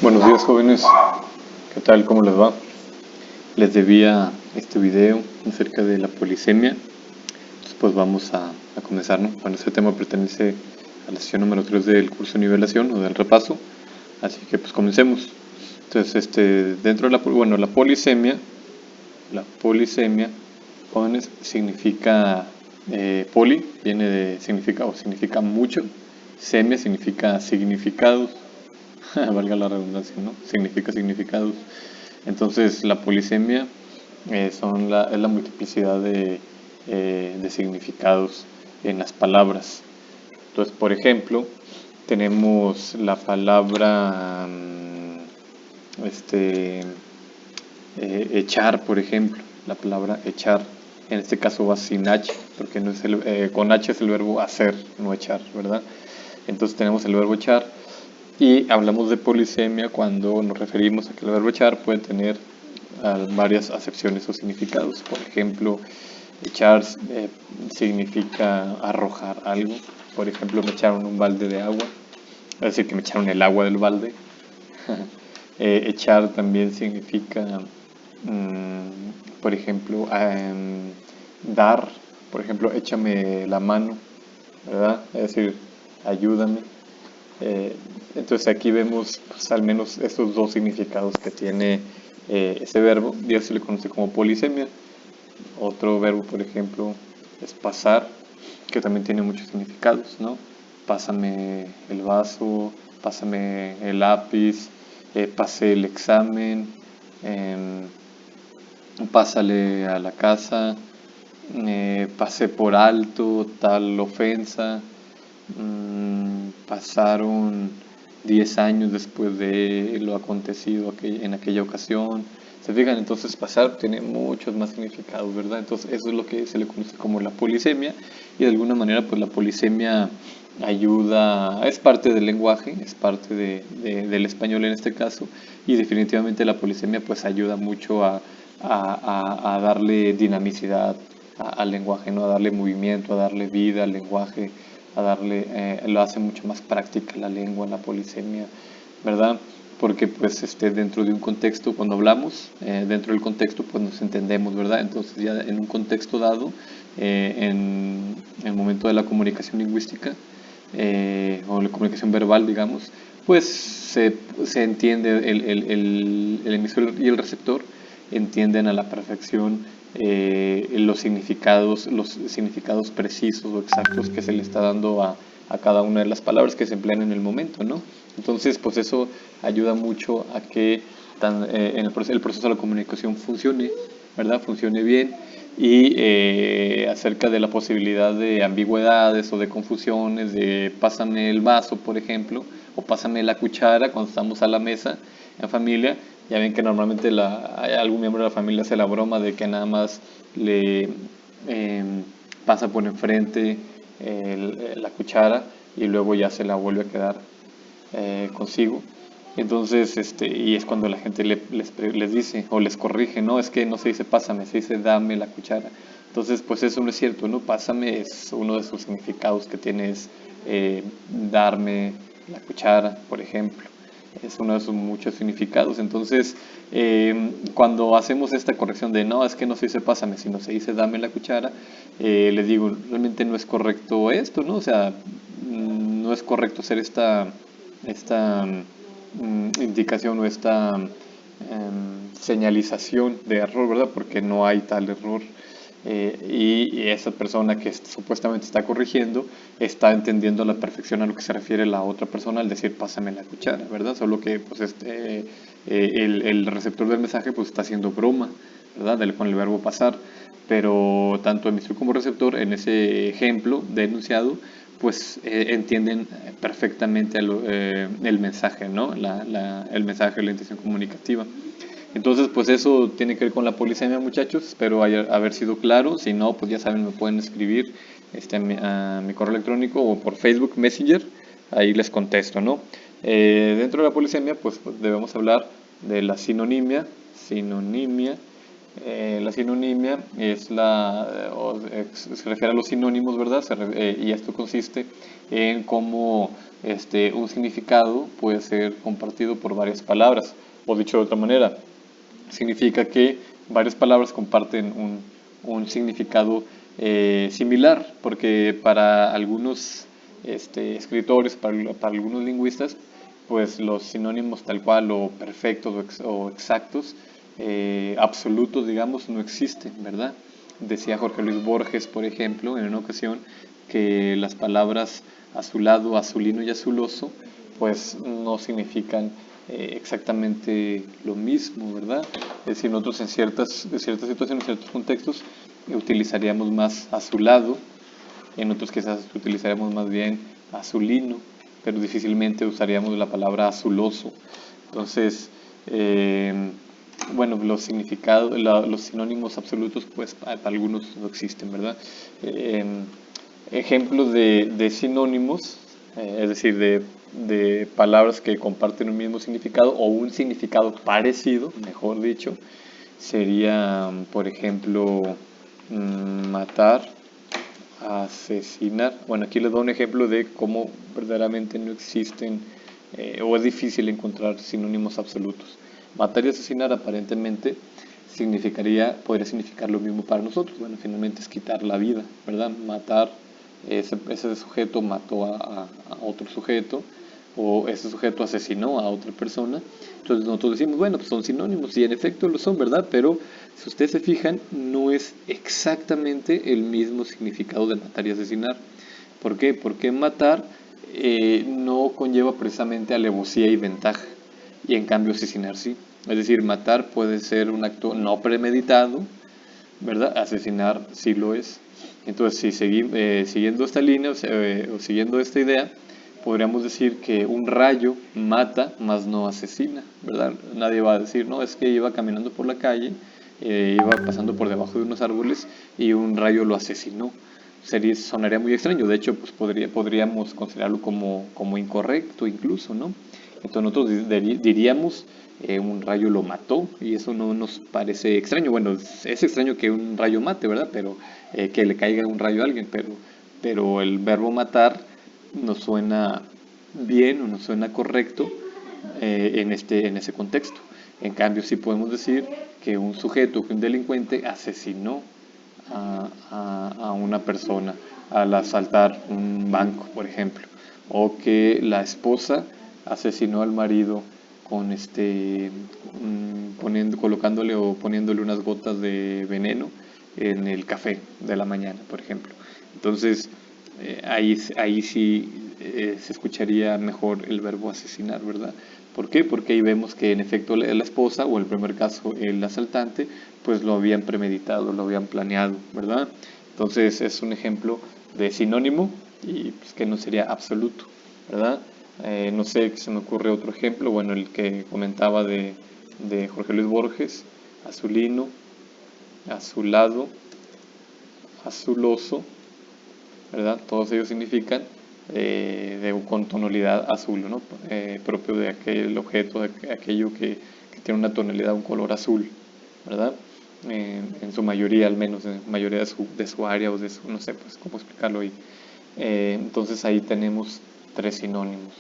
Buenos días, jóvenes, ¿qué tal? ¿Cómo les va? Les debía este video acerca de la polisemia. Entonces pues vamos a comenzar, ¿no? Bueno, este tema pertenece a la sesión número 3 del curso de nivelación o del repaso, así que pues comencemos. Entonces, dentro de la polisemia, jóvenes, significa poli, significa mucho, semia significa significados, valga la redundancia, ¿no? Significa significados. Entonces, la polisemia es la multiplicidad de significados en las palabras. Entonces, por ejemplo, tenemos la palabra echar, por ejemplo, la palabra echar. En este caso va sin H, porque no es con H es el verbo hacer, no echar, ¿verdad? Entonces tenemos el verbo echar y hablamos de polisemia cuando nos referimos a que el verbo echar puede tener varias acepciones o significados. Por ejemplo, echar significa arrojar algo. Por ejemplo, me echaron un balde de agua, es decir, que me echaron el agua del balde. Echar también significa, por ejemplo, dar. Por ejemplo, échame la mano, ¿verdad? Es decir, ayúdame. Eh, entonces aquí vemos pues, al menos estos dos significados que tiene ese verbo, y eso se le conoce como polisemia. Otro verbo, por ejemplo, es pasar, que también tiene muchos significados, ¿no? Pásame el vaso, pásame el lápiz, pasé el examen, em, pásale a la casa, pasé por alto tal ofensa, pasaron 10 años después de lo acontecido en aquella ocasión. ¿Se fijan? Entonces pasar tiene muchos más significados, ¿verdad? Entonces eso es lo que se le conoce como la polisemia, y de alguna manera pues la polisemia ayuda, es parte del lenguaje, es parte del español en este caso, y definitivamente la polisemia pues ayuda mucho a darle dinamicidad al lenguaje, ¿no? A darle movimiento, a darle vida al lenguaje, lo hace mucho más práctica la lengua, la polisemia, ¿verdad? Porque pues dentro de un contexto, cuando hablamos, dentro del contexto pues nos entendemos, ¿verdad? Entonces ya en un contexto dado, en el momento de la comunicación lingüística, o la comunicación verbal, digamos, pues se entiende, el emisor y el receptor entienden a la perfección los significados precisos o exactos que se le está dando a cada una de las palabras que se emplean en el momento, ¿no? Entonces, pues eso ayuda mucho a que el proceso de la comunicación funcione, ¿verdad? Funcione bien, y acerca de la posibilidad de ambigüedades o de confusiones, de pásame el vaso, por ejemplo, o pásame la cuchara cuando estamos a la mesa en familia. Ya ven que normalmente algún miembro de la familia hace la broma de que nada más le pasa por enfrente la cuchara y luego ya se la vuelve a quedar consigo. Entonces, y es cuando la gente les dice o les corrige, no, es que no se dice pásame, se dice dame la cuchara. Entonces, pues eso no es cierto, ¿no? Pásame es uno de sus significados que tiene es darme la cuchara, por ejemplo. Es uno de sus muchos significados. Entonces, cuando hacemos esta corrección de no, es que no se dice pásame, sino se dice dame la cuchara, les digo, realmente no es correcto esto, ¿no? O sea, no es correcto hacer esta indicación o esta señalización de error, ¿verdad? Porque no hay tal error. Y esa persona que supuestamente está corrigiendo está entendiendo a la perfección a lo que se refiere la otra persona al decir pásame la cuchara, ¿verdad? Solo que pues el receptor del mensaje pues está haciendo broma, ¿verdad? Con el verbo pasar, pero tanto emisor como receptor en ese ejemplo de enunciado pues entienden perfectamente el mensaje, ¿no? El mensaje, la intención comunicativa. Entonces, pues eso tiene que ver con la polisemia, muchachos. Espero haber sido claro. Si no, pues ya saben, me pueden escribir a mi correo electrónico o por Facebook Messenger. Ahí les contesto, ¿no? Dentro de la polisemia, pues debemos hablar de la sinonimia, La sinonimia es se refiere a los sinónimos, ¿verdad? Y esto consiste en cómo un significado puede ser compartido por varias palabras. O dicho de otra manera, significa que varias palabras comparten un significado similar, porque para algunos escritores, para algunos lingüistas, pues los sinónimos tal cual o perfectos o exactos, absolutos, digamos, no existen, ¿verdad? Decía Jorge Luis Borges, por ejemplo, en una ocasión, que las palabras azulado, azulino y azuloso, pues no significan exactamente lo mismo, ¿verdad? Es decir, nosotros en ciertas situaciones, en ciertos contextos, utilizaríamos más azulado, en otros quizás utilizaríamos más bien azulino, pero difícilmente usaríamos la palabra azuloso. Entonces, bueno, los significados, los sinónimos absolutos, pues para algunos no existen, ¿verdad? Eh, Ejemplos de sinónimos, es decir, de palabras que comparten un mismo significado o un significado parecido, mejor dicho, sería, por ejemplo, matar, asesinar. Bueno, aquí les doy un ejemplo de cómo verdaderamente no existen o es difícil encontrar sinónimos absolutos. Matar y asesinar aparentemente podría significar lo mismo para nosotros. Bueno, finalmente es quitar la vida, ¿verdad? Matar, ese sujeto mató a otro sujeto o ese sujeto asesinó a otra persona. Entonces nosotros decimos, bueno, pues son sinónimos y en efecto lo son, ¿verdad? Pero si ustedes se fijan, no es exactamente el mismo significado de matar y asesinar. ¿Por qué? Porque matar no conlleva precisamente alevosía y ventaja, y en cambio asesinar sí. Es decir, matar puede ser un acto no premeditado, ¿verdad? Asesinar sí lo es. Entonces, si siguiendo esta línea o siguiendo esta idea, podríamos decir que un rayo mata, mas no asesina, ¿verdad? Nadie va a decir, no, es que iba caminando por la calle, iba pasando por debajo de unos árboles y un rayo lo asesinó. Sonaría muy extraño, de hecho, pues podríamos considerarlo como incorrecto incluso, ¿no? Entonces nosotros diríamos un rayo lo mató y eso no nos parece extraño. Bueno, es extraño que un rayo mate, ¿verdad? Pero que le caiga un rayo a alguien, pero el verbo matar nos suena bien o nos suena correcto en ese contexto. En cambio, sí podemos decir que un sujeto, que un delincuente asesinó a una persona al asaltar un banco, por ejemplo, o que la esposa asesinó al marido con colocándole o poniéndole unas gotas de veneno en el café de la mañana, por ejemplo. Entonces, ahí sí se escucharía mejor el verbo asesinar, ¿verdad? ¿Por qué? Porque ahí vemos que en efecto la esposa, o en el primer caso el asaltante, pues lo habían premeditado, lo habían planeado, ¿verdad? Entonces es un ejemplo de sinónimo y pues, que no sería absoluto, ¿verdad? No sé, se me ocurre otro ejemplo, bueno, el que comentaba de Jorge Luis Borges, azulino, azulado, azuloso, ¿verdad? Todos ellos significan con tonalidad azul, ¿no? Propio de aquel objeto, de aquello que tiene una tonalidad, un color azul, ¿verdad? En su mayoría, al menos, en la mayoría de su área o de su, no sé, pues cómo explicarlo ahí. Entonces ahí tenemos tres sinónimos,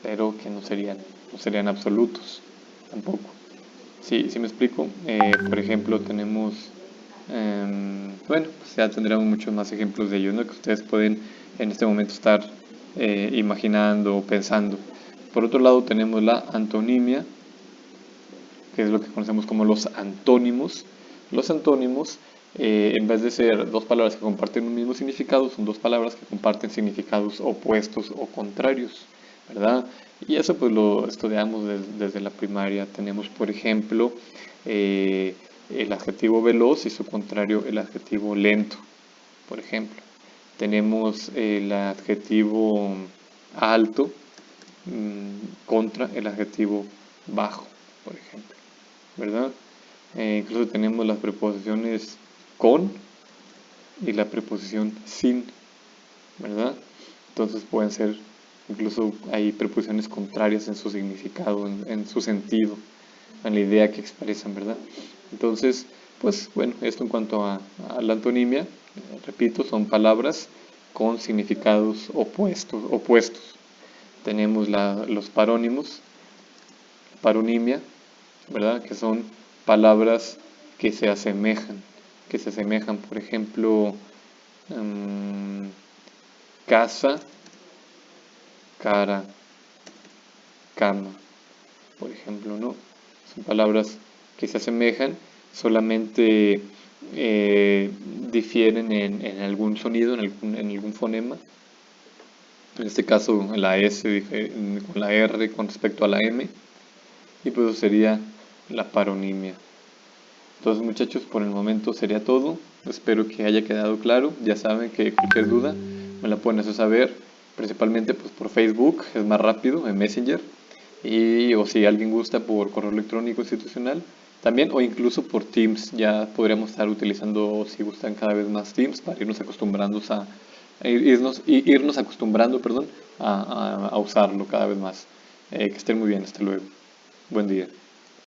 pero que no serían absolutos tampoco. Sí, sí me explico. Por ejemplo, tenemos, bueno, pues ya tendremos muchos más ejemplos de ello, ¿no? Que ustedes pueden en este momento estar imaginando o pensando. Por otro lado, tenemos la antonimia, que es lo que conocemos como los antónimos. Los antónimos, en vez de ser dos palabras que comparten un mismo significado, son dos palabras que comparten significados opuestos o contrarios, ¿verdad? Y eso pues lo estudiamos desde la primaria. Tenemos, por ejemplo, el adjetivo veloz y su contrario, el adjetivo lento, por ejemplo. Tenemos el adjetivo alto contra el adjetivo bajo, por ejemplo, ¿verdad? Incluso tenemos las preposiciones con y la preposición sin, ¿verdad? Entonces pueden ser, incluso hay preposiciones contrarias en su significado, en su sentido, en la idea que expresan, ¿verdad? Entonces, Pues bueno, esto en cuanto a la antonimia, repito, son palabras con significados opuestos. Tenemos los parónimos, paronimia, ¿verdad? Que son palabras que se asemejan, por ejemplo, casa, cara, cama, por ejemplo, ¿no? Son palabras que se asemejan, solamente difieren en algún sonido, en algún fonema. En este caso, la S con la R con respecto a la M, y pues eso sería la paronimia. Entonces, muchachos, por el momento sería todo. Espero que haya quedado claro. Ya saben que cualquier duda me la pueden hacer saber, principalmente pues por Facebook, es más rápido, en Messenger, y o si alguien gusta por correo electrónico institucional también, o incluso por Teams. Ya podríamos estar utilizando, si gustan, cada vez más Teams para irnos acostumbrando irnos acostumbrando, perdón, a usarlo cada vez más. Que estén muy bien, hasta luego. Buen día.